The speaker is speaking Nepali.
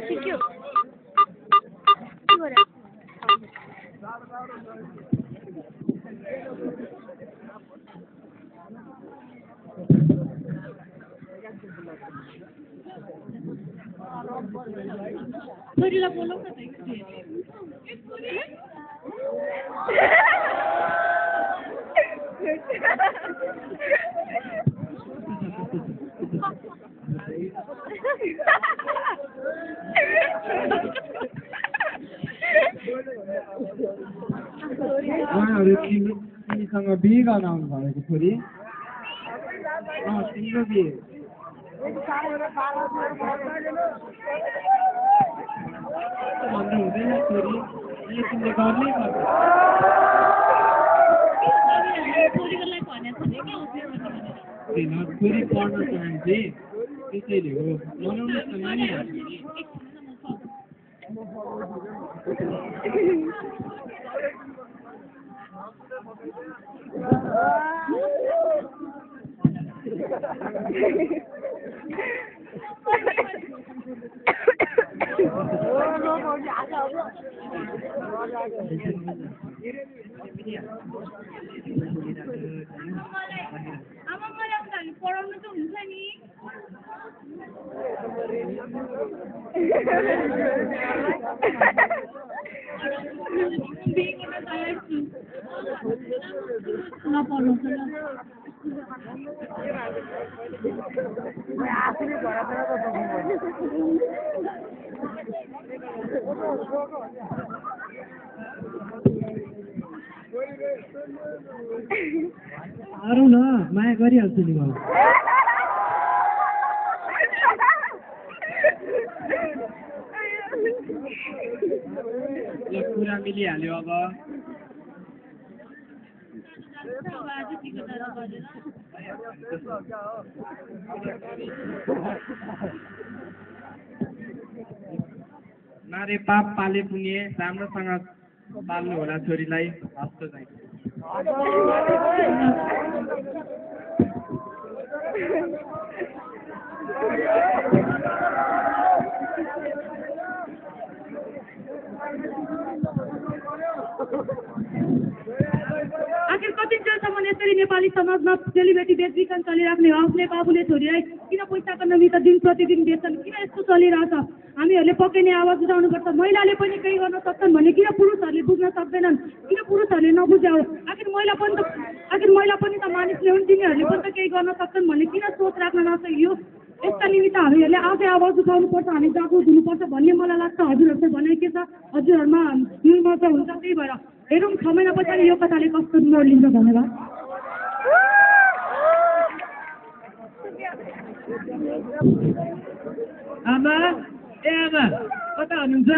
सिक्यो छोरीलाई बोलाउ न उहाँहरू तिमीसँग बिहे गर्न आउनु भएको छोरी तिम्रो बिहे भन्नु हुँदैन छोरी यो तिमीले गर्नै पर्छ छोरी पढ्न चाहन्थे त्यसैले हो मनाउनुहोस् न मानिहाल्छ आमा मलाई उनीहरूले पढाउनु त हुन्छ नि बिहे गर्न तयार छु नपढाउँछ ल आरौ न माया गरिहाल्छु नि म यो कुरा मिलिहाल्यो अब नारे पाप पाले पुगे राम्रोसँग पाल्नु होला छोरीलाई हस्त चाहिँ आखिर कतिन्जेलसम्म यसरी नेपाली समाजमा चेलीबेटी बेचबिखन चलिराख्ने हो आफ्नै बाबुले छोरीलाई किन पैसाको नमित दिन प्रतिदिन बेच्छन् किन यस्तो चलिरहेछ हामीहरूले पक्कै नै आवाज उठाउनुपर्छ महिलाले पनि केही गर्न सक्छन् भने किन पुरुषहरूले बुझ्न सक्दैनन् किन पुरुषहरूले नबुझ्याउ आखिर महिला पनि त मानिसले हुन् तिनीहरूले पनि त केही गर्न सक्छन् भन्ने किन सोच राख्न नसकियो यसका निमित्त हामीहरूले आफै आवाज उठाउनुपर्छ हामी जागरुक हुनुपर्छ भन्ने मलाई लाग्छ हजुरहरूको भनाइ के छ हजुरहरूमा निर्मत हुन्छ त्यही भएर हेरौँ 6 महिना पछाडि यो कथाले कस्तो मोड लिन्छ धन्यवाद आमा ए आमा कता हुनुहुन्छ